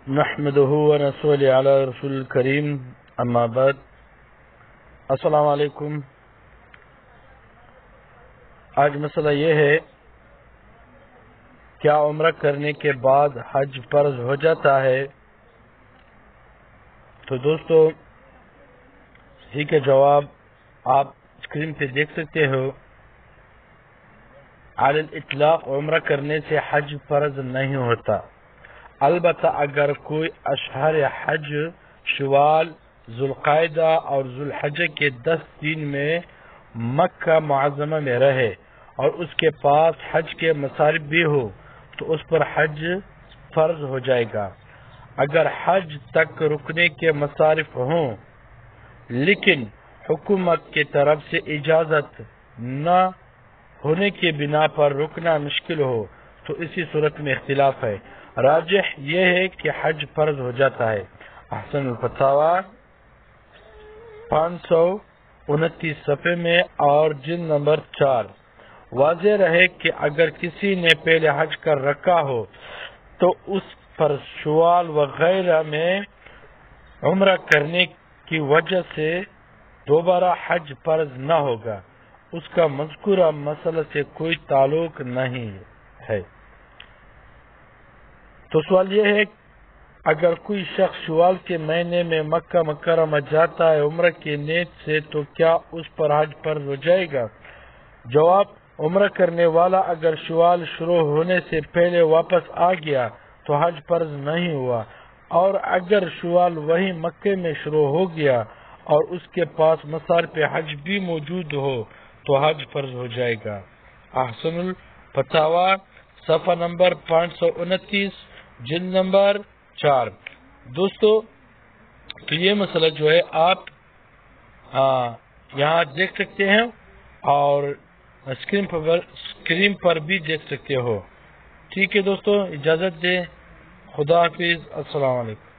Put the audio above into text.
نحمده ونصلي على رسول الكريم اما بعد السلام علیکم۔ آج مسئلہ یہ ہے، کیا عمرہ کرنے کے بعد حج فرض ہو جاتا ہے؟ تو دوستو، اسی کا جواب آپ اسکرین پہ دیکھ سکتے ہو۔ علی الاطلاق عمرہ کرنے سے حج فرض نہیں ہوتا، البتہ اگر کوئی اشہر حج شوال، ذوالقعدہ اور ذوالحجہ کے 10 دن میں مکہ معظمہ میں رہے اور اس کے پاس حج کے مصارف بھی ہو تو اس پر حج فرض ہو جائے گا۔ اگر حج تک رکنے کے مصارف ہوں لیکن حکومت کی طرف سے اجازت نہ ہونے کی بنا پر رکنا مشکل ہو تو اسی صورت میں اختلاف ہے۔ راجح یہ ہے کہ حج فرض ہو جاتا ہے۔ احسن الفتاوی 529 صفحے میں اور جلد نمبر 4۔ واضح رہے کہ اگر کسی نے پہلے حج کر رکھا ہو تو اس پر شوال وغیرہ میں عمرہ کرنے کی وجہ سے دوبارہ حج فرض نہ ہوگا، اس کا مذکورہ مسئلہ سے کوئی تعلق نہیں ہے۔ تو سوال یہ ہے، اگر کوئی شخص شوال کے مہینے میں مکہ مکرمہ جاتا ہے عمرہ کی نیت سے تو کیا اس پر حج فرض ہو جائے گا؟ جواب، عمرہ کرنے والا اگر شوال شروع ہونے سے پہلے واپس آ گیا تو حج فرض نہیں ہوا، اور اگر شوال وہی مکہ میں شروع ہو گیا اور اس کے پاس مصارف حج بھی موجود ہو تو حج فرض ہو جائے گا۔ احسن الفتاوی صفحہ نمبر 529 جلد نمبر 4۔ دوستو، تو یہ مسئلہ جو ہے آپ یہاں دیکھ سکتے ہیں اور اسکرین پر بھی دیکھ سکتے ہو۔ ٹھیک ہے دوستو، اجازت دیں، خدا حافظ، السلام علیکم۔